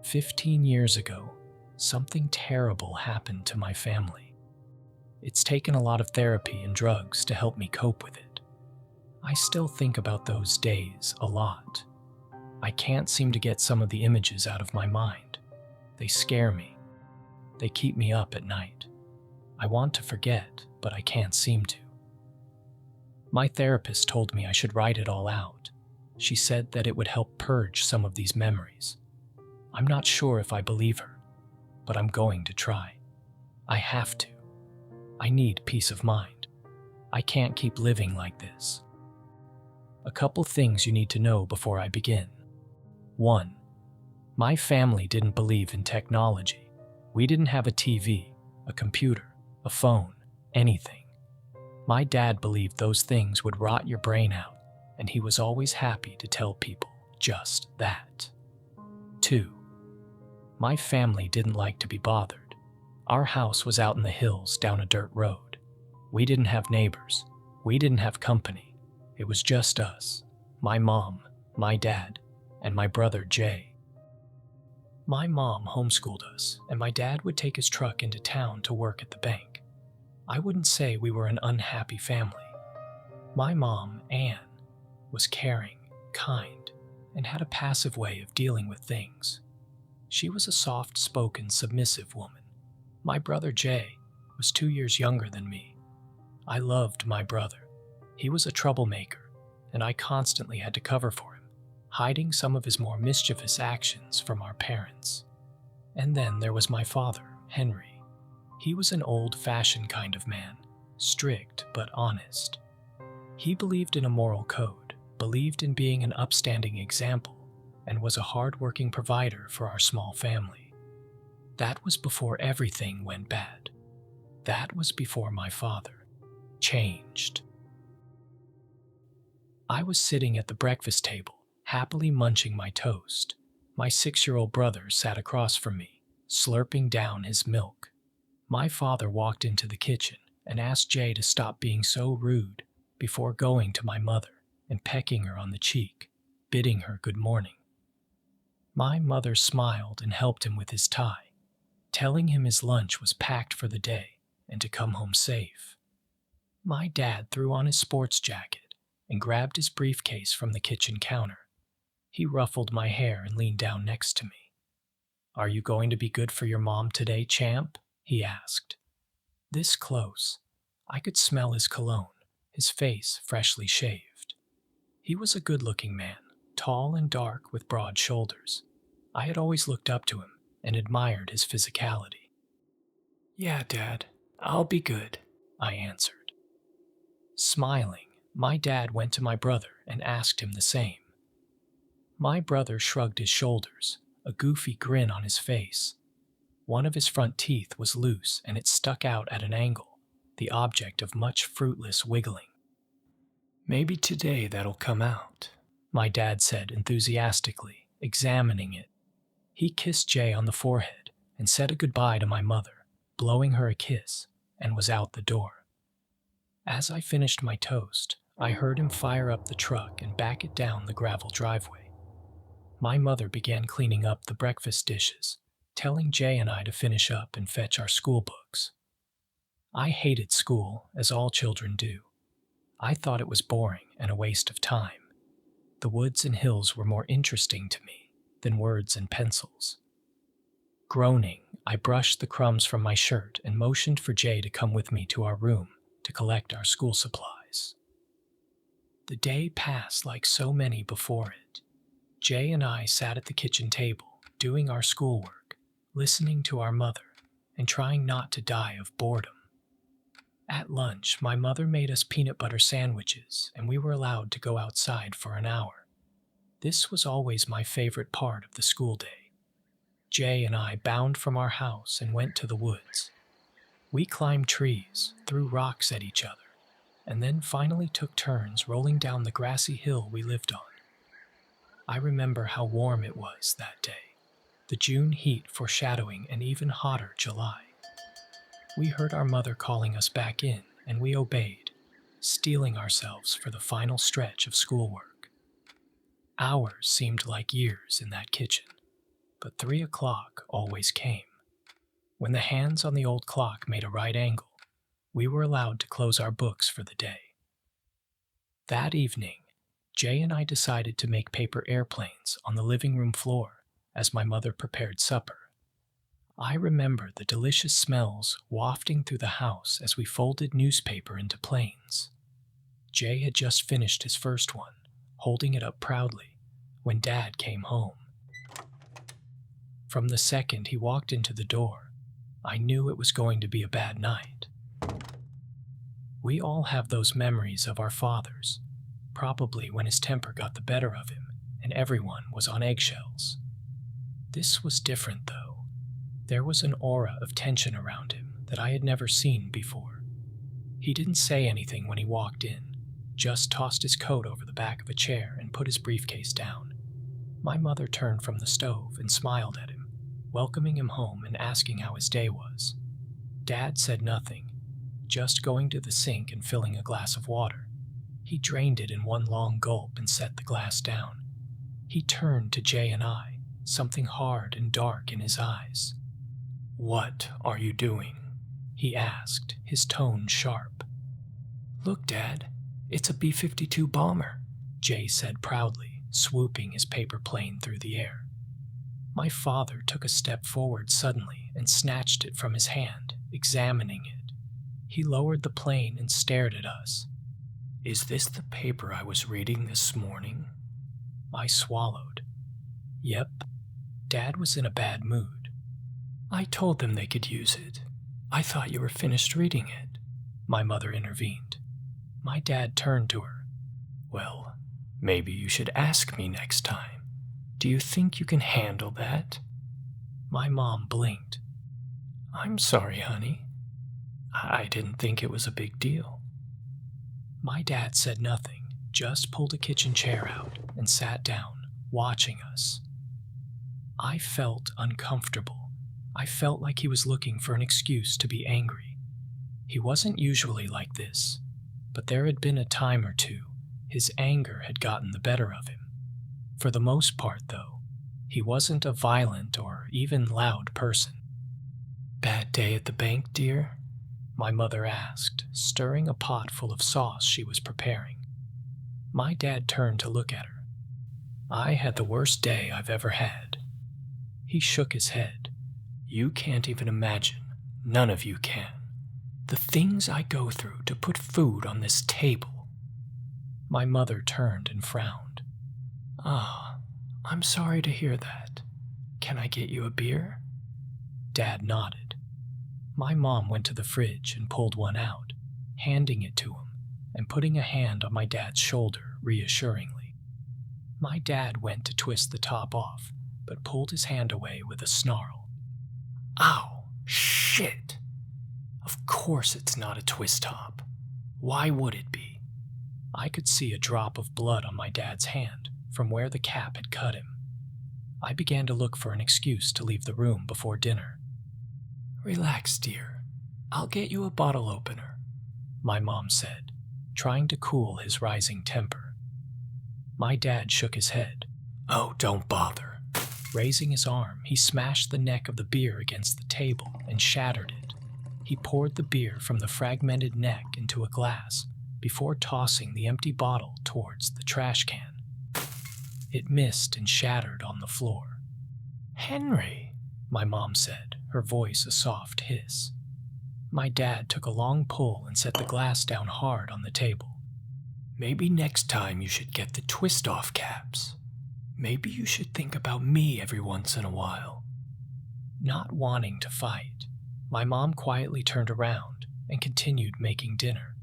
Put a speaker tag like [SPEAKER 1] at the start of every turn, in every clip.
[SPEAKER 1] 15 years ago, something terrible happened to my family. It's taken a lot of therapy and drugs to help me cope with it. I still think about those days a lot. I can't seem to get some of the images out of my mind. They scare me. They keep me up at night. I want to forget, but I can't seem to. My therapist told me I should write it all out. She said that it would help purge some of these memories. I'm not sure if I believe her, but I'm going to try. I have to. I need peace of mind. I can't keep living like this. A couple things you need to know before I begin. 1. My family didn't believe in technology. We didn't have a TV, a computer, a phone, anything. My dad believed those things would rot your brain out, and he was always happy to tell people just that. 2. My family didn't like to be bothered. Our house was out in the hills down a dirt road. We didn't have neighbors. We didn't have company. It was just us, my mom, my dad, and my brother Jay. My mom homeschooled us, and my dad would take his truck into town to work at the bank. I wouldn't say we were an unhappy family. My mom, Anne, was caring, kind, and had a passive way of dealing with things. She was a soft-spoken, submissive woman. My brother Jay was 2 years younger than me. I loved my brother. He was a troublemaker, and I constantly had to cover for him, hiding some of his more mischievous actions from our parents. And then there was my father, Henry. He was an old-fashioned kind of man, strict but honest. He believed in a moral code, believed in being an upstanding example, and was a hard-working provider for our small family. That was before everything went bad. That was before my father changed. I was sitting at the breakfast table, happily munching my toast. My 6-year-old brother sat across from me, slurping down his milk. My father walked into the kitchen and asked Jay to stop being so rude before going to my mother and pecking her on the cheek, bidding her good morning. My mother smiled and helped him with his tie, telling him his lunch was packed for the day and to come home safe. My dad threw on his sports jacket and grabbed his briefcase from the kitchen counter. He ruffled my hair and leaned down next to me. "Are you going to be good for your mom today, champ?" he asked. This close, I could smell his cologne, his face freshly shaved. He was a good-looking man, tall and dark with broad shoulders. I had always looked up to him and admired his physicality. "Yeah, Dad, I'll be good," I answered. Smiling, my dad went to my brother and asked him the same. My brother shrugged his shoulders, a goofy grin on his face. One of his front teeth was loose and it stuck out at an angle, the object of much fruitless wiggling. "Maybe today that'll come out," my dad said enthusiastically, examining it. He kissed Jay on the forehead and said a goodbye to my mother, blowing her a kiss, and was out the door. As I finished my toast, I heard him fire up the truck and back it down the gravel driveway. My mother began cleaning up the breakfast dishes, telling Jay and I to finish up and fetch our school books. I hated school, as all children do. I thought it was boring and a waste of time. The woods and hills were more interesting to me than words and pencils. Groaning, I brushed the crumbs from my shirt and motioned for Jay to come with me to our room to collect our school supplies. The day passed like so many before it. Jay and I sat at the kitchen table, doing our schoolwork, listening to our mother, and trying not to die of boredom. At lunch, my mother made us peanut butter sandwiches, and we were allowed to go outside for an hour. This was always my favorite part of the school day. Jay and I bound from our house and went to the woods. We climbed trees, threw rocks at each other, and then finally took turns rolling down the grassy hill we lived on. I remember how warm it was that day, the June heat foreshadowing an even hotter July. We heard our mother calling us back in, and we obeyed, steeling ourselves for the final stretch of schoolwork. Hours seemed like years in that kitchen. but 3 o'clock always came. When the hands on the old clock made a right angle, we were allowed to close our books for the day. That evening, Jay and I decided to make paper airplanes on the living room floor as my mother prepared supper. I remember the delicious smells wafting through the house as we folded newspaper into planes. Jay had just finished his first one, holding it up proudly, when Dad came home. From the second he walked into the door, I knew it was going to be a bad night. We all have those memories of our fathers, probably when his temper got the better of him and everyone was on eggshells. This was different, though. There was an aura of tension around him that I had never seen before. He didn't say anything when he walked in, just tossed his coat over the back of a chair and put his briefcase down. My mother turned from the stove and smiled at him, welcoming him home and asking how his day was. Dad said nothing, just going to the sink and filling a glass of water. He drained it in one long gulp and set the glass down. He turned to Jay and I, something hard and dark in his eyes. "What are you doing?" he asked, his tone sharp. "Look, Dad, it's a B-52 bomber," Jay said proudly, swooping his paper plane through the air. My father took a step forward suddenly and snatched it from his hand, examining it. He lowered the plane and stared at us. "Is this the paper I was reading this morning?" I swallowed. Yep. Dad was in a bad mood. "I told them they could use it. I thought you were finished reading it," my mother intervened. My dad turned to her. "Well, maybe you should ask me next time. Do you think you can handle that?" My mom blinked. "I'm sorry, honey. I didn't think it was a big deal." My dad said nothing, just pulled a kitchen chair out and sat down, watching us. I felt uncomfortable. I felt like he was looking for an excuse to be angry. He wasn't usually like this, but there had been a time or two his anger had gotten the better of him. For the most part, though, he wasn't a violent or even loud person. "Bad day at the bank, dear?" my mother asked, stirring a pot full of sauce she was preparing. My dad turned to look at her. "I had the worst day I've ever had." He shook his head. "You can't even imagine. None of you can. The things I go through to put food on this table." My mother turned and frowned. "Ah, I'm sorry to hear that. Can I get you a beer?" Dad nodded. My mom went to the fridge and pulled one out, handing it to him and putting a hand on my dad's shoulder reassuringly. My dad went to twist the top off, but pulled his hand away with a snarl. "Ow, shit! Of course it's not a twist top. Why would it be?" I could see a drop of blood on my dad's hand from where the cap had cut him. I began to look for an excuse to leave the room before dinner. "Relax, dear. I'll get you a bottle opener," my mom said, trying to cool his rising temper. My dad shook his head. "Oh, don't bother." Raising his arm, he smashed the neck of the beer against the table and shattered it. He poured the beer from the fragmented neck into a glass before tossing the empty bottle towards the trash can. It missed and shattered on the floor. "Henry," my mom said, her voice a soft hiss. My dad took a long pull and set the glass down hard on the table. "Maybe next time you should get the twist-off caps. Maybe you should think about me every once in a while." Not wanting to fight, my mom quietly turned around and continued making dinner.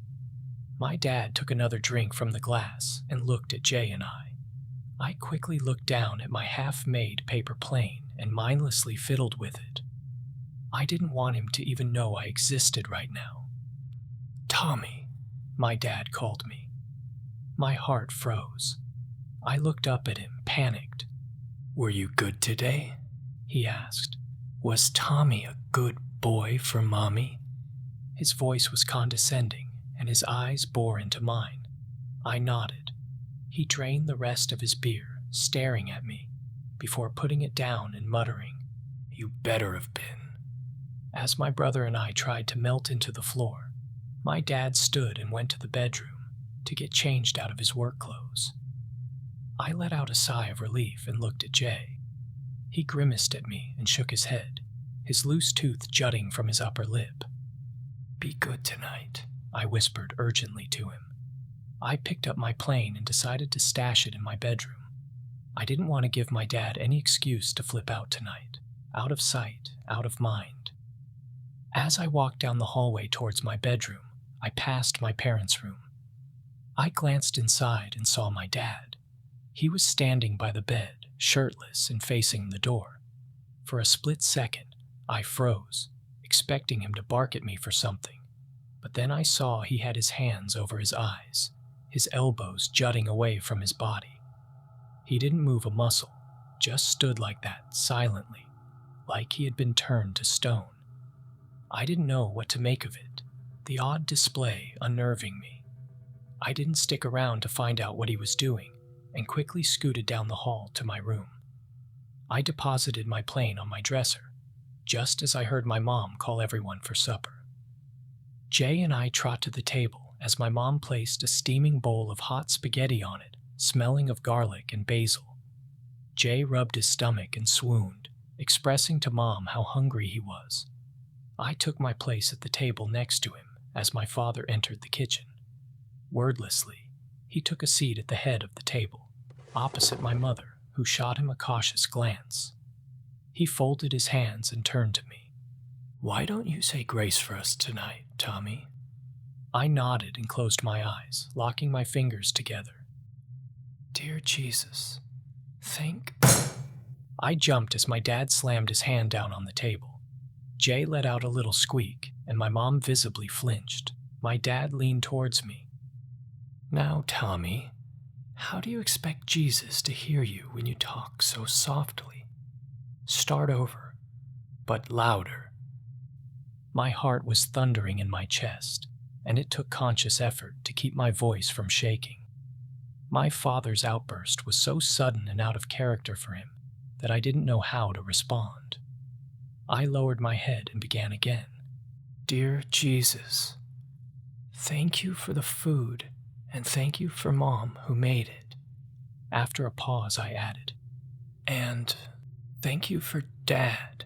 [SPEAKER 1] My dad took another drink from the glass and looked at Jay and I. I quickly looked down at my half-made paper plane and mindlessly fiddled with it. I didn't want him to even know I existed right now. "Tommy," my dad called me. My heart froze. I looked up at him, panicked. "Were you good today?" he asked. "Was Tommy a good boy for Mommy?" His voice was condescending, and his eyes bore into mine. I nodded. He drained the rest of his beer, staring at me. before putting it down and muttering, "You better have been." As my brother and I tried to melt into the floor, my dad stood and went to the bedroom to get changed out of his work clothes. I let out a sigh of relief and looked at Jay. He grimaced at me and shook his head, his loose tooth jutting from his upper lip. "Be good tonight," I whispered urgently to him. I picked up my plane and decided to stash it in my bedroom. I didn't want to give my dad any excuse to flip out tonight. Out of sight, out of mind. As I walked down the hallway towards my bedroom, I passed my parents' room. I glanced inside and saw my dad. He was standing by the bed, shirtless and facing the door. For a split second, I froze, expecting him to bark at me for something. But then I saw he had his hands over his eyes, his elbows jutting away from his body. He didn't move a muscle, just stood like that, silently, like he had been turned to stone. I didn't know what to make of it, the odd display unnerving me. I didn't stick around to find out what he was doing, and quickly scooted down the hall to my room. I deposited my plane on my dresser, just as I heard my mom call everyone for supper. Jay and I trot to the table as my mom placed a steaming bowl of hot spaghetti on it, smelling of garlic and basil. Jay rubbed his stomach and swooned, expressing to Mom how hungry he was. I took my place at the table next to him as my father entered the kitchen. Wordlessly, he took a seat at the head of the table, opposite my mother, who shot him a cautious glance. He folded his hands and turned to me. "Why don't you say grace for us tonight, Tommy?" I nodded and closed my eyes, locking my fingers together. "Dear Jesus, thank..." I jumped as my dad slammed his hand down on the table. Jay let out a little squeak, and my mom visibly flinched. My dad leaned towards me. "Now, Tommy, how do you expect Jesus to hear you when you talk so softly? Start over, but louder." My heart was thundering in my chest, and it took conscious effort to keep my voice from shaking. My father's outburst was so sudden and out of character for him that I didn't know how to respond. I lowered my head and began again. "Dear Jesus, thank you for the food, and thank you for Mom who made it." After a pause, I added, "And thank you for Dad,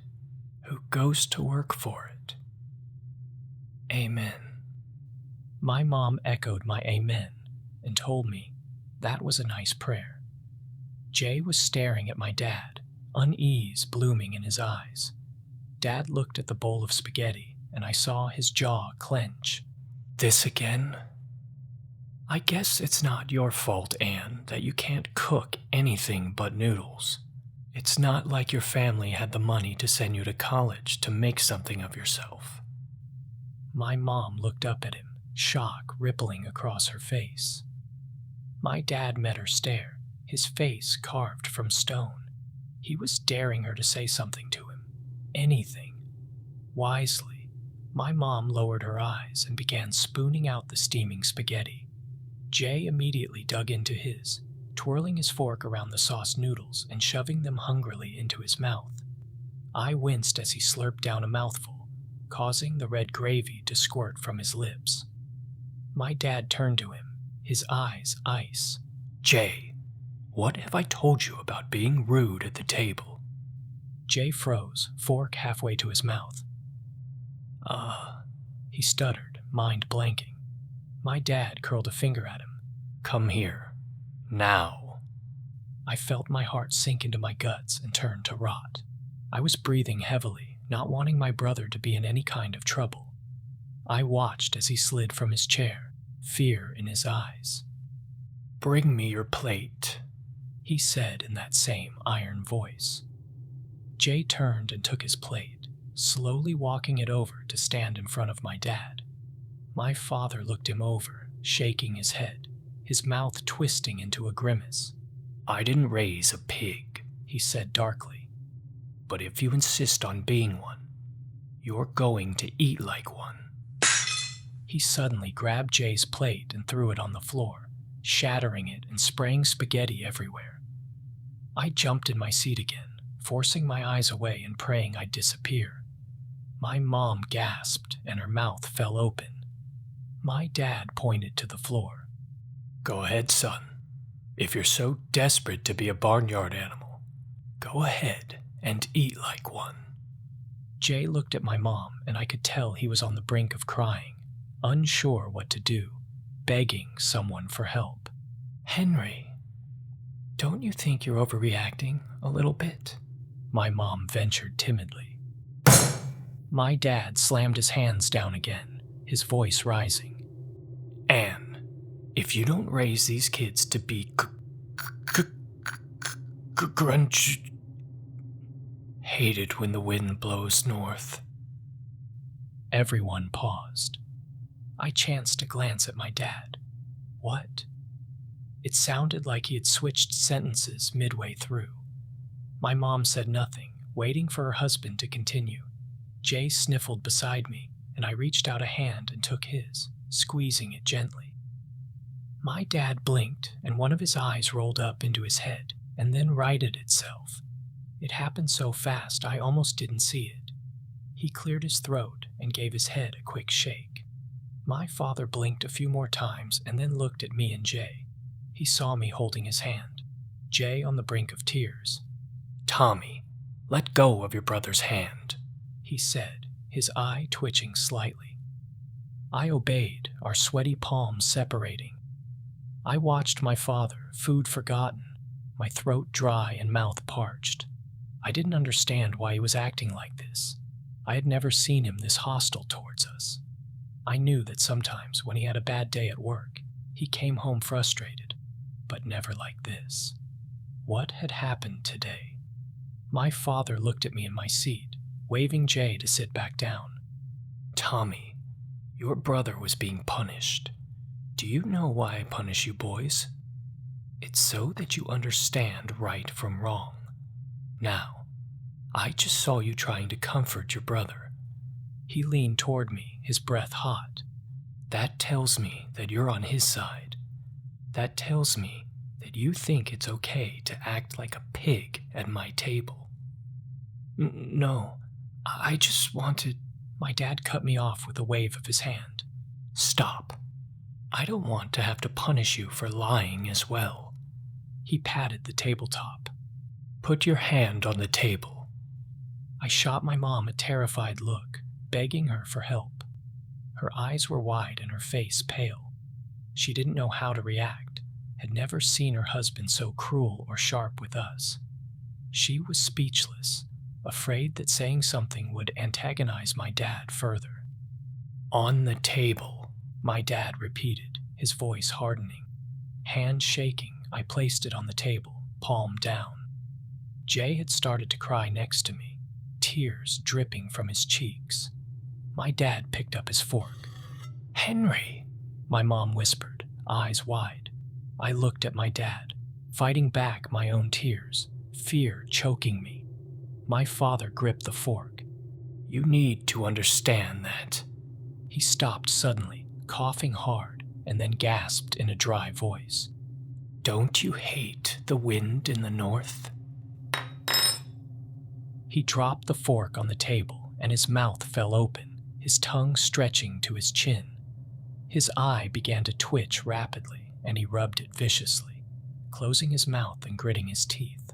[SPEAKER 1] who goes to work for it. Amen." My mom echoed my amen and told me that was a nice prayer. Jay was staring at my dad, unease blooming in his eyes. Dad looked at the bowl of spaghetti, and I saw his jaw clench. "This again? I guess it's not your fault, Anne, that you can't cook anything but noodles. It's not like your family had the money to send you to college to make something of yourself." My mom looked up at him, shock rippling across her face. My dad met her stare, his face carved from stone. He was daring her to say something to him. Anything. Wisely, my mom lowered her eyes and began spooning out the steaming spaghetti. Jay immediately dug into his, twirling his fork around the sauce noodles and shoving them hungrily into his mouth. I winced as he slurped down a mouthful, causing the red gravy to squirt from his lips. My dad turned to him, his eyes ice. "Jay, what have I told you about being rude at the table?" Jay froze, fork halfway to his mouth. He stuttered, mind blanking. My dad curled a finger at him. "Come here. Now." I felt my heart sink into my guts and turn to rot. I was breathing heavily, not wanting my brother to be in any kind of trouble. I watched as he slid from his chair, fear in his eyes. "Bring me your plate," he said in that same iron voice. Jay turned and took his plate, slowly walking it over to stand in front of my dad. My father looked him over, shaking his head, his mouth twisting into a grimace. "I didn't raise a pig," he said darkly. "But if you insist on being one, you're going to eat like one." He suddenly grabbed Jay's plate and threw it on the floor, shattering it and spraying spaghetti everywhere. I jumped in my seat again, forcing my eyes away and praying I'd disappear. My mom gasped and her mouth fell open. My dad pointed to the floor. "Go ahead, son. If you're so desperate to be a barnyard animal, go ahead and eat like one." Jay looked at my mom, and I could tell he was on the brink of crying, unsure what to do, begging someone for help. "Henry, don't you think you're overreacting a little bit?" my mom ventured timidly. My dad slammed his hands down again, his voice rising. "Anne, if you don't raise these kids to be grunge... hate it when the wind blows north." Everyone paused. I chanced to glance at my dad. What? It sounded like he had switched sentences midway through. My mom said nothing, waiting for her husband to continue. Jay sniffled beside me, and I reached out a hand and took his, squeezing it gently. My dad blinked, and one of his eyes rolled up into his head, and then righted itself. It happened so fast I almost didn't see it. He cleared his throat and gave his head a quick shake. My father blinked a few more times and then looked at me and Jay. He saw me holding his hand, Jay on the brink of tears. "Tommy, let go of your brother's hand," he said, his eye twitching slightly. I obeyed, our sweaty palms separating. I watched my father, food forgotten, my throat dry and mouth parched. I didn't understand why he was acting like this. I had never seen him this hostile towards us. I knew that sometimes when he had a bad day at work, he came home frustrated, but never like this. What had happened today? My father looked at me in my seat, waving Jay to sit back down. "Tommy, your brother was being punished. Do you know why I punish you boys? It's so that you understand right from wrong. Now, I just saw you trying to comfort your brother." He leaned toward me, his breath hot. "That tells me that you're on his side. That tells me that you think it's okay to act like a pig at my table." No, I just wanted..." My dad cut me off with a wave of his hand. "Stop. I don't want to have to punish you for lying as well." He patted the tabletop. "Put your hand on the table." I shot my mom a terrified look, begging her for help. Her eyes were wide and her face pale. She didn't know how to react, had never seen her husband so cruel or sharp with us. She was speechless, afraid that saying something would antagonize my dad further. "On the table," my dad repeated, his voice hardening. Hand shaking, I placed it on the table, palm down. Jay had started to cry next to me, tears dripping from his cheeks. My dad picked up his fork. "Henry," my mom whispered, eyes wide. I looked at my dad, fighting back my own tears, fear choking me. My father gripped the fork. "You need to understand that." He stopped suddenly, coughing hard, and then gasped in a dry voice. "Don't you hate the wind in the north?" He dropped the fork on the table, and his mouth fell open, his tongue stretching to his chin. His eye began to twitch rapidly, and he rubbed it viciously, closing his mouth and gritting his teeth.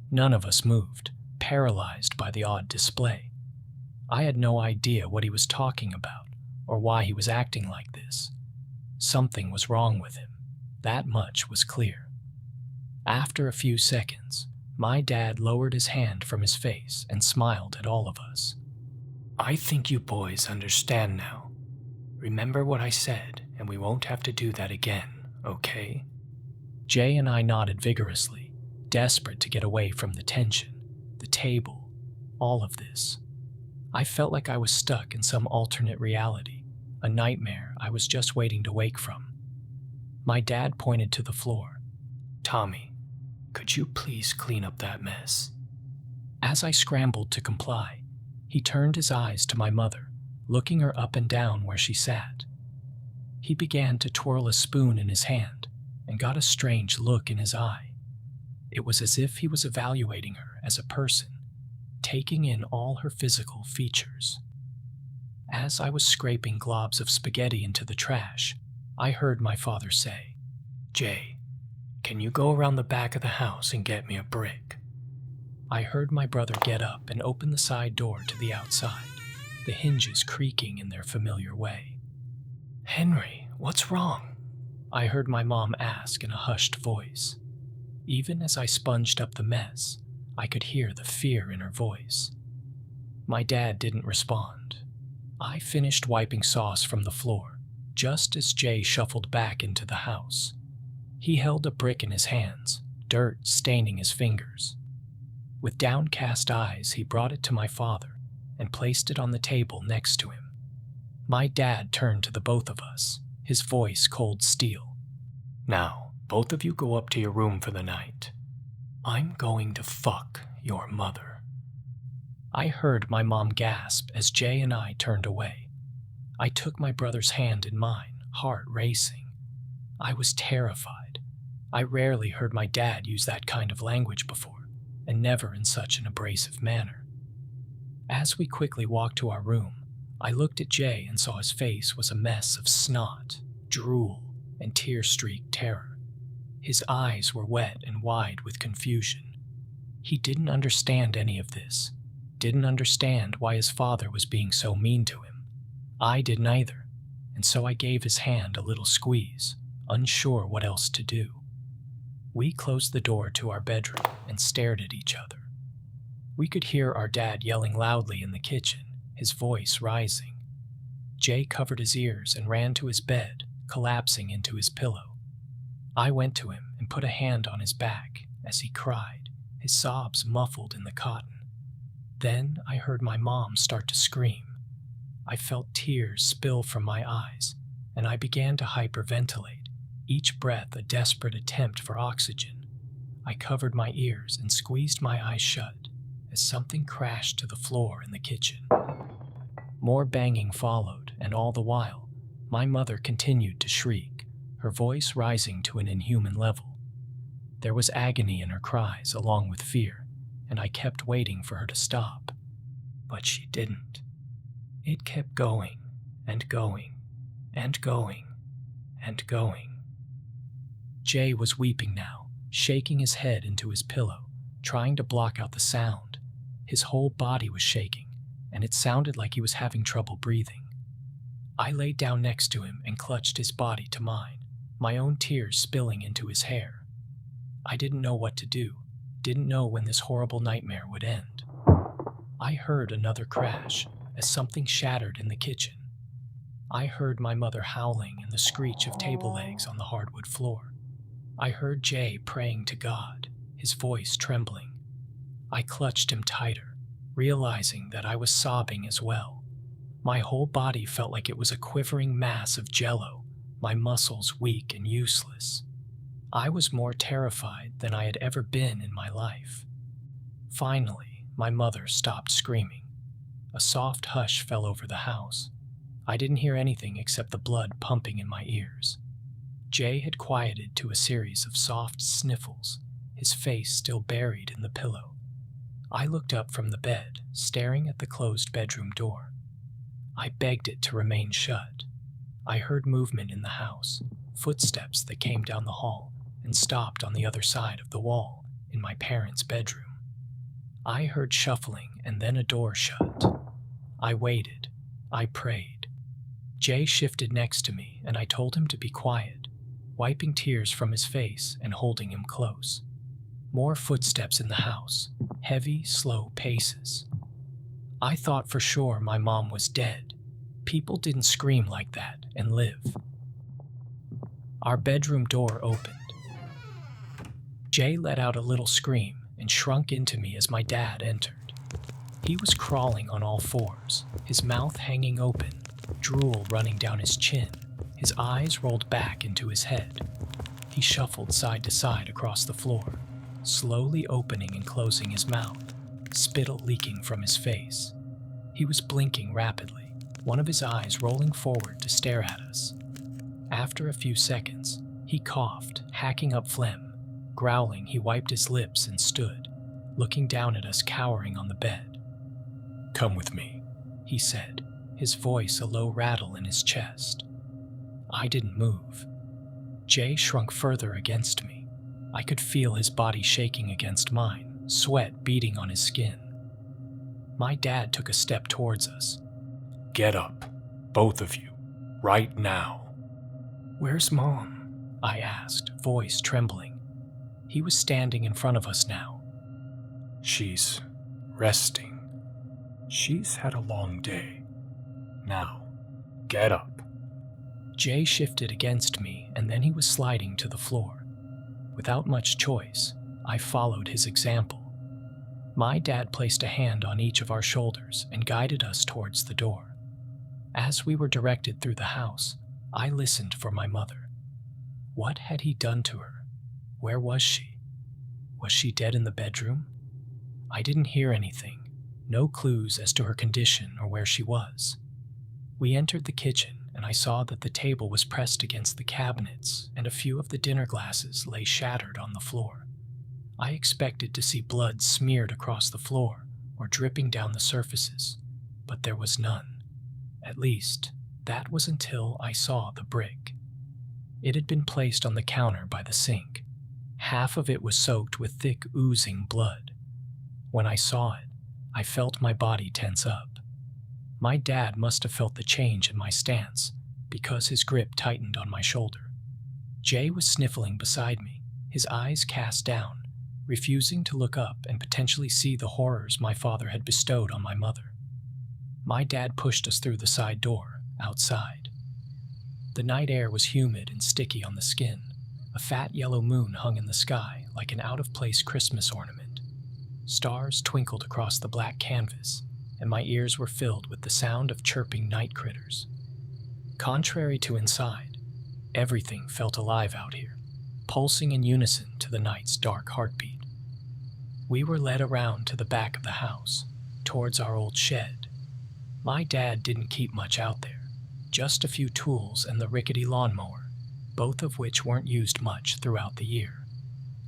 [SPEAKER 1] None of us moved, paralyzed by the odd display. I had no idea what he was talking about, or why he was acting like this. Something was wrong with him. That much was clear. After a few seconds, my dad lowered his hand from his face and smiled at all of us. "I think you boys understand now. Remember what I said, and we won't have to do that again, okay?" Jay and I nodded vigorously, desperate to get away from the tension, the table, all of this. I felt like I was stuck in some alternate reality, a nightmare I was just waiting to wake from. My dad pointed to the floor. "Tommy, could you please clean up that mess?" As I scrambled to comply, he turned his eyes to my mother, looking her up and down where she sat. He began to twirl a spoon in his hand and got a strange look in his eye. It was as if he was evaluating her as a person, taking in all her physical features. As I was scraping globs of spaghetti into the trash, I heard my father say, "Jay, can you go around the back of the house and get me a brick?" I heard my brother get up and open the side door to the outside, the hinges creaking in their familiar way. "Henry, what's wrong?" I heard my mom ask in a hushed voice. Even as I sponged up the mess, I could hear the fear in her voice. My dad didn't respond. I finished wiping sauce from the floor, just as Jay shuffled back into the house. He held a brick in his hands, dirt staining his fingers. With downcast eyes, he brought it to my father and placed it on the table next to him. My dad turned to the both of us, his voice cold steel. "Now, both of you go up to your room for the night. I'm going to fuck your mother." I heard my mom gasp as Jay and I turned away. I took my brother's hand in mine, heart racing. I was terrified. I rarely heard my dad use that kind of language before, and never in such an abrasive manner. As we quickly walked to our room, I looked at Jay and saw his face was a mess of snot, drool, and tear-streaked terror. His eyes were wet and wide with confusion. He didn't understand any of this, didn't understand why his father was being so mean to him. I didn't either, and so I gave his hand a little squeeze, unsure what else to do. We closed the door to our bedroom and stared at each other. We could hear our dad yelling loudly in the kitchen, his voice rising. Jay covered his ears and ran to his bed, collapsing into his pillow. I went to him and put a hand on his back as he cried, his sobs muffled in the cotton. Then I heard my mom start to scream. I felt tears spill from my eyes, and I began to hyperventilate, each breath a desperate attempt for oxygen. I covered my ears and squeezed my eyes shut as something crashed to the floor in the kitchen. More banging followed, and all the while, my mother continued to shriek, her voice rising to an inhuman level. There was agony in her cries along with fear, and I kept waiting for her to stop. But she didn't. It kept going, and going, and going, and going. Jay was weeping now, shaking his head into his pillow, trying to block out the sound. His whole body was shaking, and it sounded like he was having trouble breathing. I laid down next to him and clutched his body to mine, my own tears spilling into his hair. I didn't know what to do, didn't know when this horrible nightmare would end. I heard another crash as something shattered in the kitchen. I heard my mother howling and the screech of table legs on the hardwood floor. I heard Jay praying to God, his voice trembling. I clutched him tighter, realizing that I was sobbing as well. My whole body felt like it was a quivering mass of jello, my muscles weak and useless. I was more terrified than I had ever been in my life. Finally, my mother stopped screaming. A soft hush fell over the house. I didn't hear anything except the blood pumping in my ears. Jay had quieted to a series of soft sniffles, his face still buried in the pillow. I looked up from the bed, staring at the closed bedroom door. I begged it to remain shut. I heard movement in the house, footsteps that came down the hall and stopped on the other side of the wall in my parents' bedroom. I heard shuffling and then a door shut. I waited. I prayed. Jay shifted next to me and I told him to be quiet, wiping tears from his face and holding him close. More footsteps in the house, heavy, slow paces. I thought for sure my mom was dead. People didn't scream like that and live. Our bedroom door opened. Jay let out a little scream and shrunk into me as my dad entered. He was crawling on all fours, his mouth hanging open, drool running down his chin, his eyes rolled back into his head. He shuffled side to side across the floor, slowly opening and closing his mouth, spittle leaking from his face. He was blinking rapidly, one of his eyes rolling forward to stare at us. After a few seconds, he coughed, hacking up phlegm. Growling, he wiped his lips and stood, looking down at us cowering on the bed. "Come with me," he said, his voice a low rattle in his chest. I didn't move. Jay shrunk further against me. I could feel his body shaking against mine, sweat beading on his skin. My dad took a step towards us. "Get up, both of you, right now." "Where's Mom?" I asked, voice trembling. He was standing in front of us now. "She's resting. She's had a long day. Now, get up." Jay shifted against me, and then he was sliding to the floor. Without much choice, I followed his example. My dad placed a hand on each of our shoulders and guided us towards the door. As we were directed through the house, I listened for my mother. What had he done to her? Where was she? Was she dead in the bedroom? I didn't hear anything, no clues as to her condition or where she was. We entered the kitchen, and I saw that the table was pressed against the cabinets, and a few of the dinner glasses lay shattered on the floor. I expected to see blood smeared across the floor or dripping down the surfaces, but there was none. At least, that was until I saw the brick. It had been placed on the counter by the sink. Half of it was soaked with thick, oozing blood. When I saw it, I felt my body tense up. My dad must have felt the change in my stance, because his grip tightened on my shoulder. Jay was sniffling beside me, his eyes cast down, refusing to look up and potentially see the horrors my father had bestowed on my mother. My dad pushed us through the side door, outside. The night air was humid and sticky on the skin. A fat yellow moon hung in the sky like an out-of-place Christmas ornament. Stars twinkled across the black canvas, and my ears were filled with the sound of chirping night critters. Contrary to inside, everything felt alive out here, pulsing in unison to the night's dark heartbeat. We were led around to the back of the house, towards our old shed. My dad didn't keep much out there, just a few tools and the rickety lawnmower, both of which weren't used much throughout the year.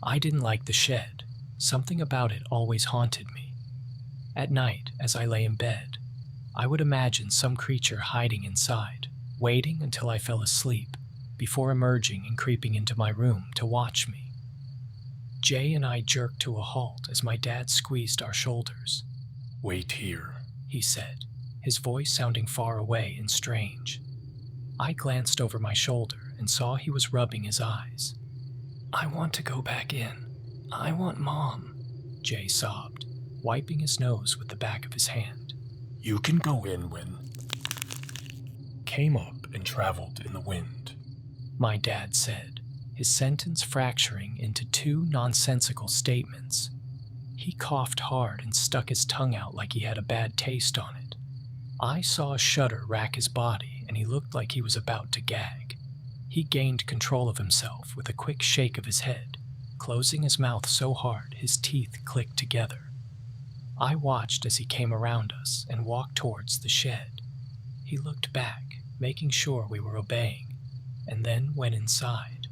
[SPEAKER 1] I didn't like the shed. Something about it always haunted me. At night, as I lay in bed, I would imagine some creature hiding inside, waiting until I fell asleep, before emerging and creeping into my room to watch me. Jay and I jerked to a halt as my dad squeezed our shoulders. "Wait here," he said, his voice sounding far away and strange. I glanced over my shoulder and saw he was rubbing his eyes. "I want to go back in. I want Mom," Jay sobbed, wiping his nose with the back of his hand. "You can go in when..." "Came up and traveled in the wind," my dad said, his sentence fracturing into two nonsensical statements. He coughed hard and stuck his tongue out like he had a bad taste on it. I saw a shudder rack his body, and he looked like he was about to gag. He gained control of himself with a quick shake of his head, closing his mouth so hard his teeth clicked together. I watched as he came around us and walked towards the shed. He looked back, making sure we were obeying, and then went inside.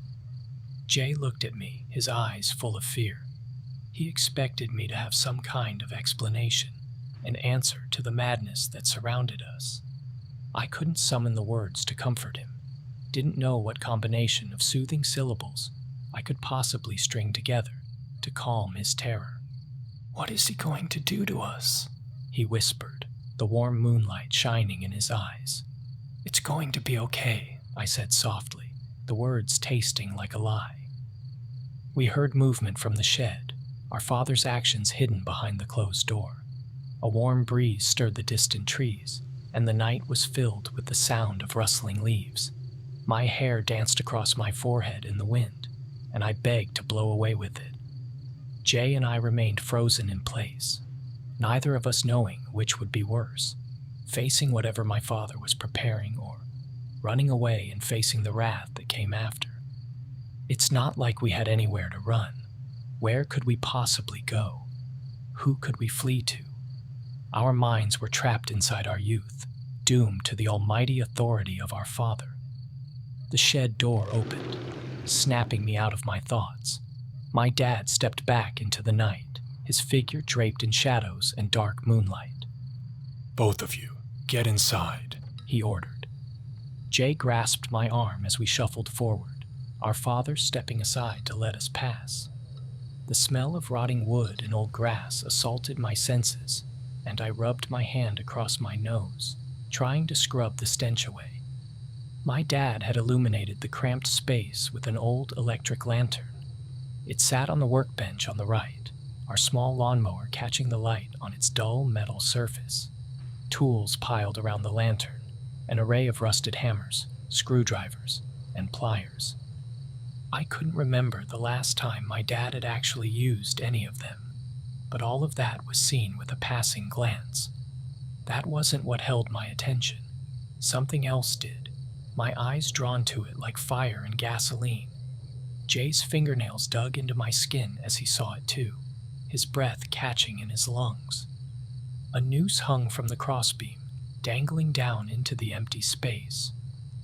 [SPEAKER 1] Jay looked at me, his eyes full of fear. He expected me to have some kind of explanation, an answer to the madness that surrounded us. I couldn't summon the words to comfort him, didn't know what combination of soothing syllables I could possibly string together to calm his terror. "What is he going to do to us?" he whispered, the warm moonlight shining in his eyes. "It's going to be okay," I said softly, the words tasting like a lie. We heard movement from the shed, our father's actions hidden behind the closed door. A warm breeze stirred the distant trees, and the night was filled with the sound of rustling leaves. My hair danced across my forehead in the wind, and I begged to blow away with it. Jay and I remained frozen in place, neither of us knowing which would be worse, facing whatever my father was preparing or running away and facing the wrath that came after. It's not like we had anywhere to run. Where could we possibly go? Who could we flee to? Our minds were trapped inside our youth, doomed to the almighty authority of our father. The shed door opened, snapping me out of my thoughts. My dad stepped back into the night, his figure draped in shadows and dark moonlight.
[SPEAKER 2] "Both of you, get inside,"
[SPEAKER 1] he ordered. Jay grasped my arm as we shuffled forward, our father stepping aside to let us pass. The smell of rotting wood and old grass assaulted my senses, and I rubbed my hand across my nose, trying to scrub the stench away. My dad had illuminated the cramped space with an old electric lantern. It sat on the workbench on the right, our small lawnmower catching the light on its dull metal surface. Tools piled around the lantern, an array of rusted hammers, screwdrivers, and pliers. I couldn't remember the last time my dad had actually used any of them, but all of that was seen with a passing glance. That wasn't what held my attention. Something else did, my eyes drawn to it like fire and gasoline. Jay's fingernails dug into my skin as he saw it too, his breath catching in his lungs. A noose hung from the crossbeam, dangling down into the empty space.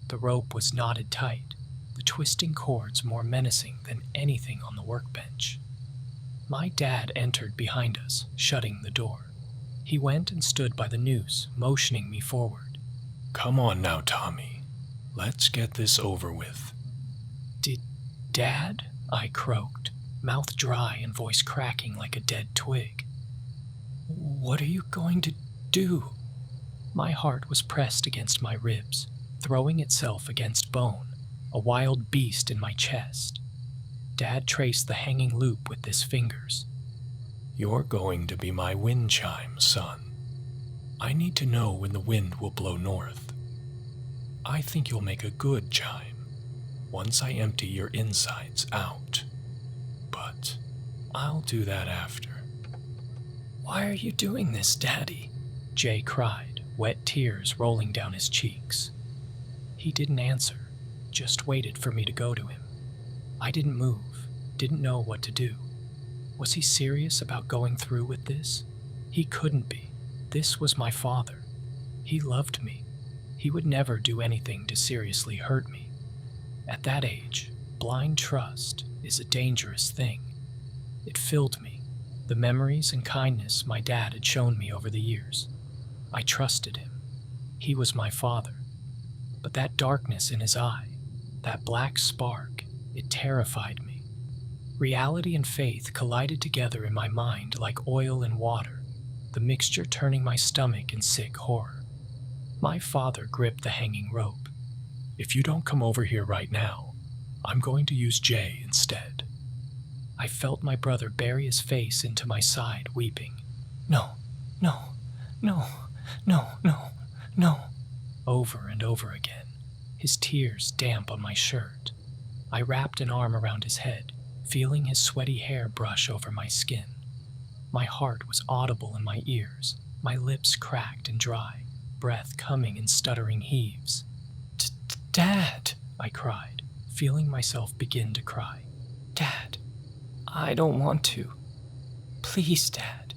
[SPEAKER 1] The rope was knotted tight, the twisting cords more menacing than anything on the workbench. My dad entered behind us, shutting the door. He went and stood by the noose, motioning me forward.
[SPEAKER 2] "Come on now, Tommy. Let's get this over with."
[SPEAKER 1] Dad? I croaked, mouth dry and voice cracking like a dead twig. What are you going to do? My heart was pressed against my ribs, throwing itself against bone, a wild beast in my chest. Dad traced the hanging loop with his fingers.
[SPEAKER 2] "You're going to be my wind chime, son. I need to know when the wind will blow north. I think you'll make a good chime once I empty your insides out. But I'll do that after."
[SPEAKER 1] Why are you doing this, Daddy? Jay cried, wet tears rolling down his cheeks. He didn't answer, just waited for me to go to him. I didn't move, didn't know what to do. Was he serious about going through with this? He couldn't be. This was my father. He loved me. He would never do anything to seriously hurt me. At that age, blind trust is a dangerous thing. It filled me, the memories and kindness my dad had shown me over the years. I trusted him. He was my father. But that darkness in his eye, that black spark, it terrified me. Reality and faith collided together in my mind like oil and water, the mixture turning my stomach in sick horror. My father gripped the hanging rope.
[SPEAKER 2] "If you don't come over here right now, I'm going to use Jay instead."
[SPEAKER 1] I felt my brother bury his face into my side, weeping. No, no, no, no, no, no, over and over again, his tears damp on my shirt. I wrapped an arm around his head, feeling his sweaty hair brush over my skin. My heart was audible in my ears, my lips cracked and dry, breath coming in stuttering heaves. Dad, I cried, feeling myself begin to cry. Dad, I don't want to. Please, Dad.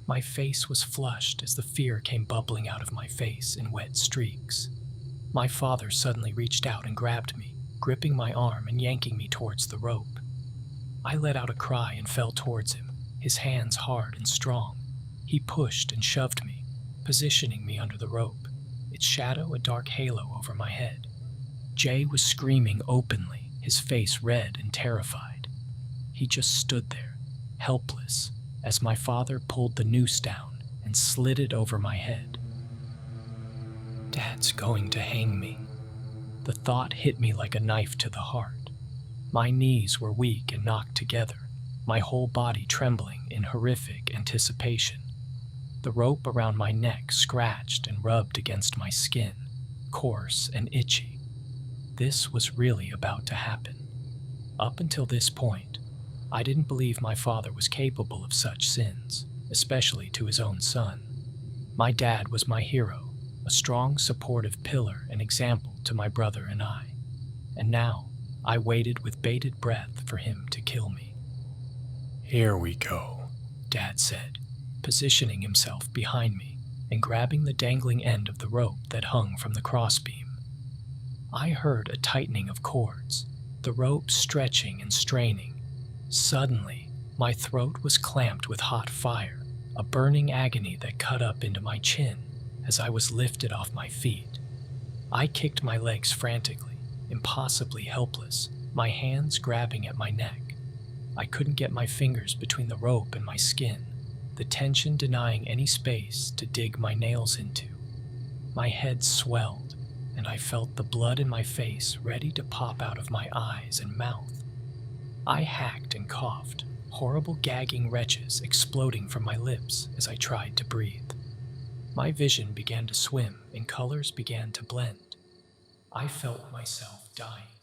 [SPEAKER 1] My face was flushed as the fear came bubbling out of my face in wet streaks. My father suddenly reached out and grabbed me, gripping my arm and yanking me towards the rope. I let out a cry and fell towards him, his hands hard and strong. He pushed and shoved me, positioning me under the rope, its shadow a dark halo over my head. Jay was screaming openly, his face red and terrified. He just stood there, helpless, as my father pulled the noose down and slid it over my head. Dad's going to hang me. The thought hit me like a knife to the heart. My knees were weak and knocked together, my whole body trembling in horrific anticipation. The rope around my neck scratched and rubbed against my skin, coarse and itchy. This was really about to happen. Up until this point, I didn't believe my father was capable of such sins, especially to his own son. My dad was my hero, a strong, supportive pillar and example to my brother and I. And now, I waited with bated breath for him to kill me.
[SPEAKER 2] "Here we go,"
[SPEAKER 1] Dad said, positioning himself behind me and grabbing the dangling end of the rope that hung from the crossbeam. I heard a tightening of cords, the rope stretching and straining. Suddenly, my throat was clamped with hot fire, a burning agony that cut up into my chin as I was lifted off my feet. I kicked my legs frantically, impossibly helpless, my hands grabbing at my neck. I couldn't get my fingers between the rope and my skin, the tension denying any space to dig my nails into. My head swelled, and I felt the blood in my face ready to pop out of my eyes and mouth. I hacked and coughed, horrible gagging retches exploding from my lips as I tried to breathe. My vision began to swim and colors began to blend. I felt myself dying.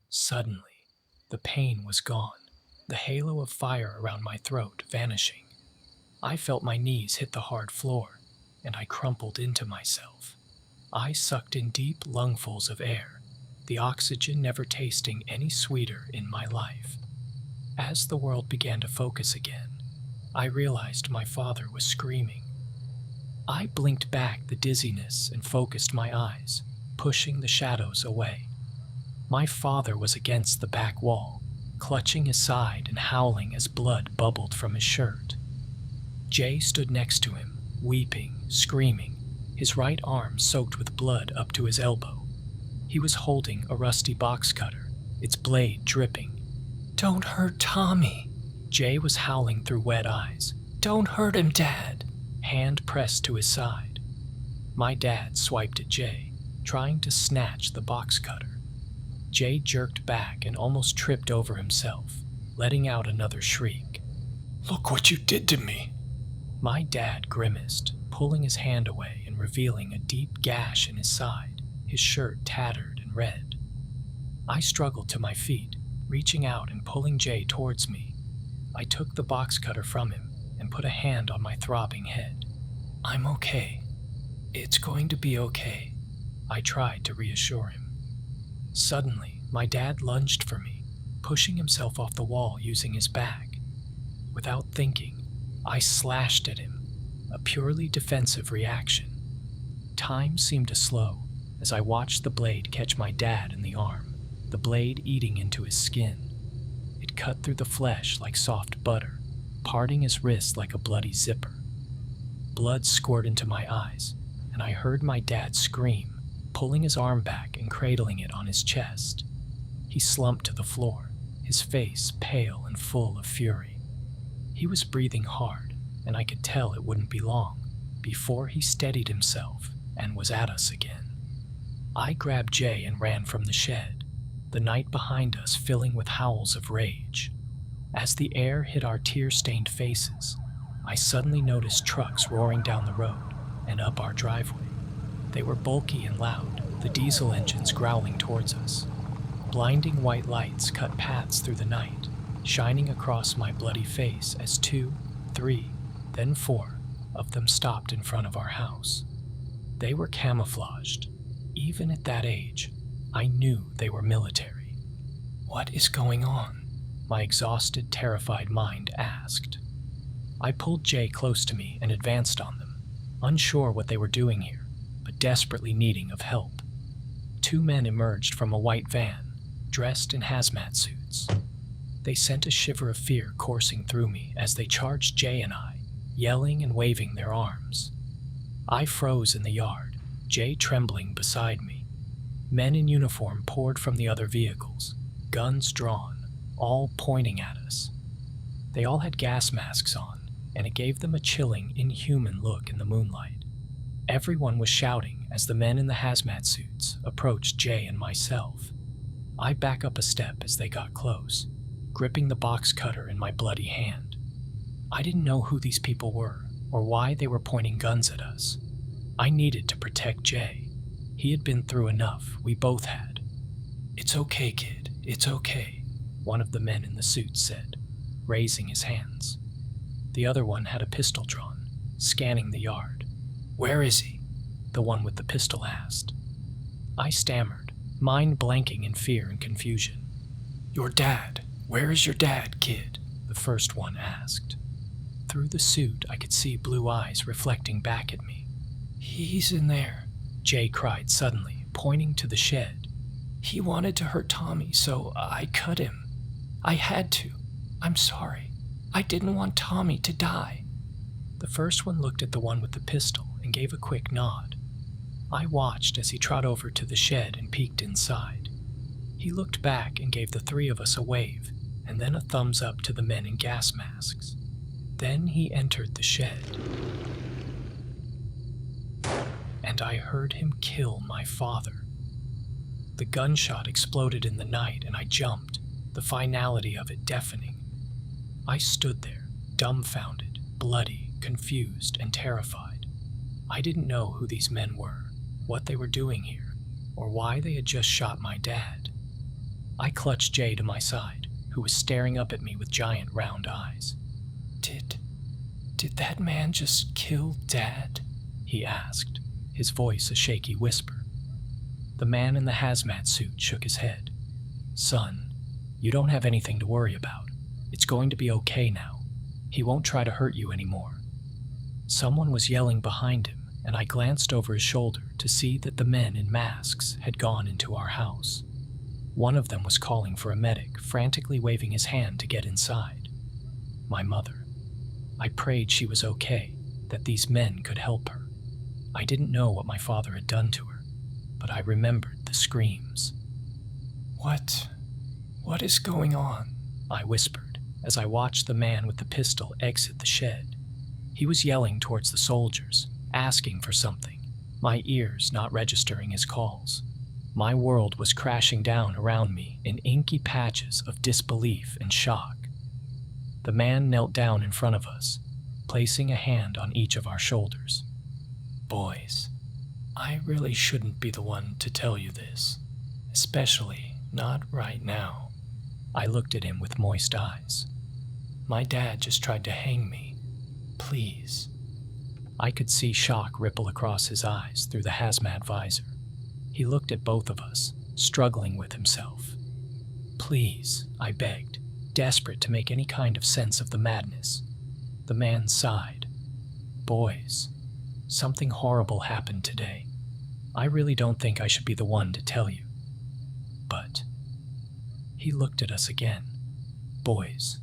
[SPEAKER 1] Suddenly, the pain was gone, the halo of fire around my throat vanishing. I felt my knees hit the hard floor, and I crumpled into myself. I sucked in deep lungfuls of air, the oxygen never tasting any sweeter in my life. As the world began to focus again, I realized my father was screaming. I blinked back the dizziness and focused my eyes, pushing the shadows away. My father was against the back wall, clutching his side and howling as blood bubbled from his shirt. Jay stood next to him, weeping, screaming, his right arm soaked with blood up to his elbow. He was holding a rusty box cutter, its blade dripping. "Don't hurt Tommy," Jay was howling through wet eyes. "Don't hurt him, Dad." Hand pressed to his side. My dad swiped at Jay, trying to snatch the box cutter. Jay jerked back and almost tripped over himself, letting out another shriek.
[SPEAKER 2] "Look what you did to me."
[SPEAKER 1] My dad grimaced, pulling his hand away and revealing a deep gash in his side, his shirt tattered and red. I struggled to my feet, reaching out and pulling Jay towards me. I took the box cutter from him and put a hand on my throbbing head. "I'm okay. It's going to be okay," I tried to reassure him. Suddenly, my dad lunged for me, pushing himself off the wall using his back. Without thinking, I slashed at him, a purely defensive reaction. Time seemed to slow as I watched the blade catch my dad in the arm, the blade eating into his skin. It cut through the flesh like soft butter, parting his wrist like a bloody zipper. Blood squirted into my eyes, and I heard my dad scream, pulling his arm back and cradling it on his chest. He slumped to the floor, his face pale and full of fury. He was breathing hard, and I could tell it wouldn't be long before he steadied himself and was at us again. I grabbed Jay and ran from the shed, the night behind us filling with howls of rage. As the air hit our tear-stained faces, I suddenly noticed trucks roaring down the road and up our driveway. They were bulky and loud, the diesel engines growling towards us. Blinding white lights cut paths through the night, shining across my bloody face as 2, 3, then 4 of them stopped in front of our house. They were camouflaged. Even at that age, I knew they were military. "What is going on?" my exhausted, terrified mind asked. I pulled Jay close to me and advanced on them, unsure what they were doing here, but desperately needing of help. 2 men emerged from a white van, dressed in hazmat suits. They sent a shiver of fear coursing through me as they charged Jay and I, yelling and waving their arms. I froze in the yard, Jay trembling beside me. Men in uniform poured from the other vehicles, guns drawn, all pointing at us. They all had gas masks on, and it gave them a chilling, inhuman look in the moonlight. Everyone was shouting as the men in the hazmat suits approached Jay and myself. I back up a step as they got close, gripping the box cutter in my bloody hand. I didn't know who these people were or why they were pointing guns at us. I needed to protect Jay. He had been through enough, we both had. "It's okay, kid, it's okay," one of the men in the suit said, raising his hands. The other one had a pistol drawn, scanning the yard. "Where is he?" the one with the pistol asked. I stammered, mind blanking in fear and confusion. "Your dad. Where is your dad, kid?" the first one asked. Through the suit, I could see blue eyes reflecting back at me. "He's in there," Jay cried suddenly, pointing to the shed. "He wanted to hurt Tommy, so I cut him."
[SPEAKER 2] I had to. I'm sorry. I didn't want Tommy to die."
[SPEAKER 1] The first one looked at the one with the pistol and gave a quick nod. I watched as he trot over to the shed and peeked inside. He looked back and gave the three of us a wave, and then a thumbs up to the men in gas masks. Then he entered the shed. And I heard him kill my father. The gunshot exploded in the night and I jumped, the finality of it deafening. I stood there, dumbfounded, bloody, confused, and terrified. I didn't know who these men were, what they were doing here, or why they had just shot my dad. I clutched Jay to my side, who was staring up at me with giant round eyes. Did that man just kill Dad?" he asked, his voice a shaky whisper. The man in the hazmat suit shook his head. "Son, you don't have anything to worry about. It's going to be okay now. He won't try to hurt you anymore." Someone was yelling behind him, and I glanced over his shoulder to see that the men in masks had gone into our house. One of them was calling for a medic, frantically waving his hand to get inside. My mother. I prayed she was okay, that these men could help her. I didn't know what my father had done to her, but I remembered the screams.
[SPEAKER 2] What is going on?"
[SPEAKER 1] I whispered as I watched the man with the pistol exit the shed. He was yelling towards the soldiers, asking for something, my ears not registering his calls. My world was crashing down around me in inky patches of disbelief and shock. The man knelt down in front of us, placing a hand on each of our shoulders.
[SPEAKER 2] "Boys, I really shouldn't be the one to tell you this, especially not right now."
[SPEAKER 1] I looked at him with moist eyes.
[SPEAKER 2] "My dad just tried to hang me. Please."
[SPEAKER 1] I could see shock ripple across his eyes through the hazmat visor. He looked at both of us, struggling with himself. "Please," I begged, desperate to make any kind of sense of the madness. The man sighed. "Boys, something horrible happened today. I really don't think I should be the one to tell you. But..." He looked at us again. "Boys,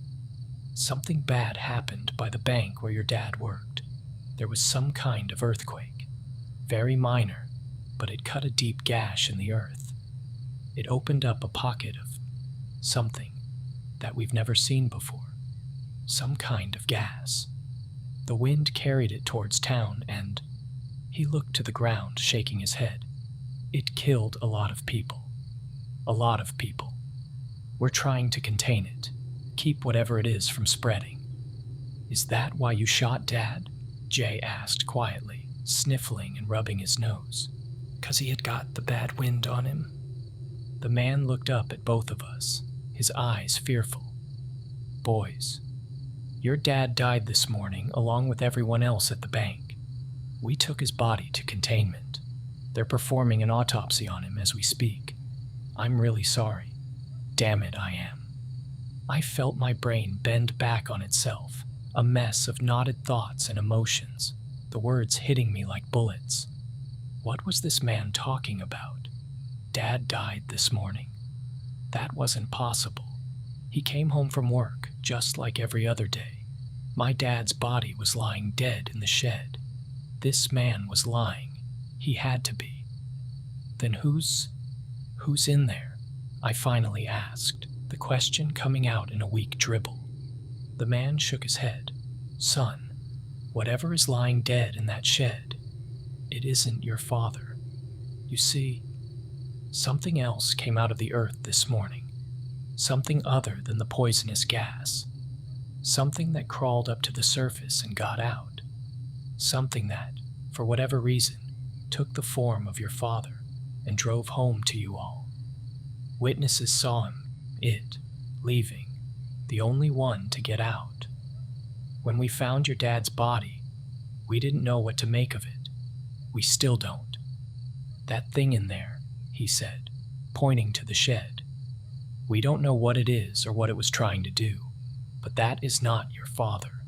[SPEAKER 1] something bad happened by the bank where your dad worked. There was some kind of earthquake. Very minor, but it cut a deep gash in the earth. It opened up a pocket of something that we've never seen before. Some kind of gas. The wind carried it towards town and..." He looked to the ground, shaking his head. "It killed a lot of people. A lot of people. We're trying to contain it, keep whatever it is from spreading." "Is that why you shot Dad?" Jay asked quietly, sniffling and rubbing his nose.
[SPEAKER 2] "'Cause he had got the bad wind on him."
[SPEAKER 1] The man looked up at both of us, his eyes fearful. "Boys, your dad died this morning along with everyone else at the bank. We took his body to containment. They're performing an autopsy on him as we speak. I'm really sorry. Damn it, I am." I felt my brain bend back on itself, a mess of knotted thoughts and emotions, the words hitting me like bullets. What was this man talking about? Dad died this morning. That wasn't possible. He came home from work, just like every other day. My dad's body was lying dead in the shed. This man was lying. He had to be. Then who's in there? I finally asked, the question coming out in a weak dribble. The man shook his head. "Son, whatever is lying dead in that shed, it isn't your father. You see, something else came out of the earth this morning. Something other than the poisonous gas. Something that crawled up to the surface and got out. Something that, for whatever reason, took the form of your father and drove home to you all. Witnesses saw him, leaving, the only one to get out. When we found your dad's body, we didn't know what to make of it. We still don't. That thing in there," he said, pointing to the shed. "We don't know what it is or what it was trying to do, but that is not your father."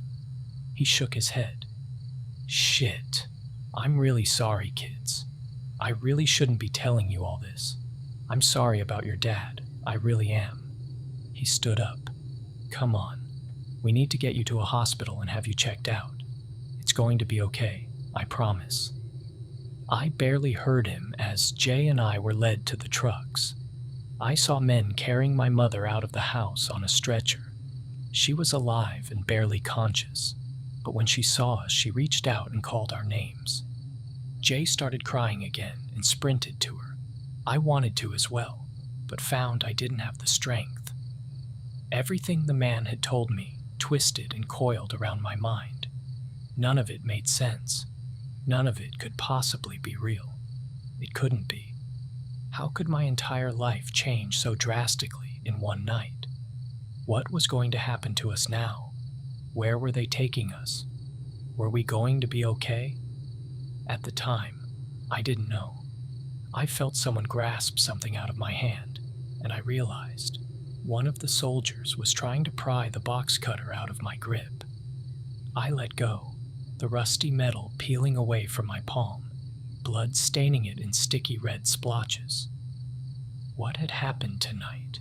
[SPEAKER 1] He shook his head. "Shit. I'm really sorry, kids. I really shouldn't be telling you all this. I'm sorry about your dad. I really am." He stood up. "Come on. We need to get you to a hospital and have you checked out. It's going to be okay, I promise." I barely heard him as Jay and I were led to the trucks. I saw men carrying my mother out of the house on a stretcher. She was alive and barely conscious, but when she saw us, she reached out and called our names. Jay started crying again and sprinted to her. I wanted to as well, but found I didn't have the strength. Everything the man had told me twisted and coiled around my mind. None of it made sense. None of it could possibly be real. It couldn't be. How could my entire life change so drastically in one night? What was going to happen to us now? Where were they taking us? Were we going to be okay? At the time, I didn't know. I felt someone grasp something out of my hand, and I realized one of the soldiers was trying to pry the box cutter out of my grip. I let go, the rusty metal peeling away from my palm, blood staining it in sticky red splotches. What had happened tonight?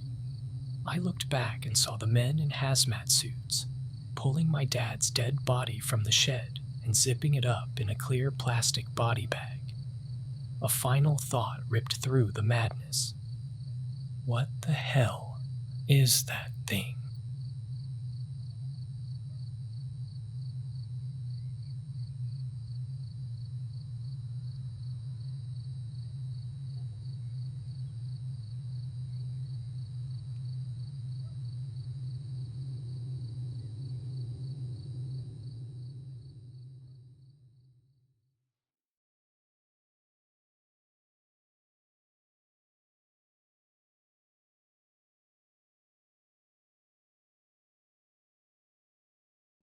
[SPEAKER 1] I looked back and saw the men in hazmat suits, pulling my dad's dead body from the shed and zipping it up in a clear plastic body bag. A final thought ripped through the madness. What the hell is that thing?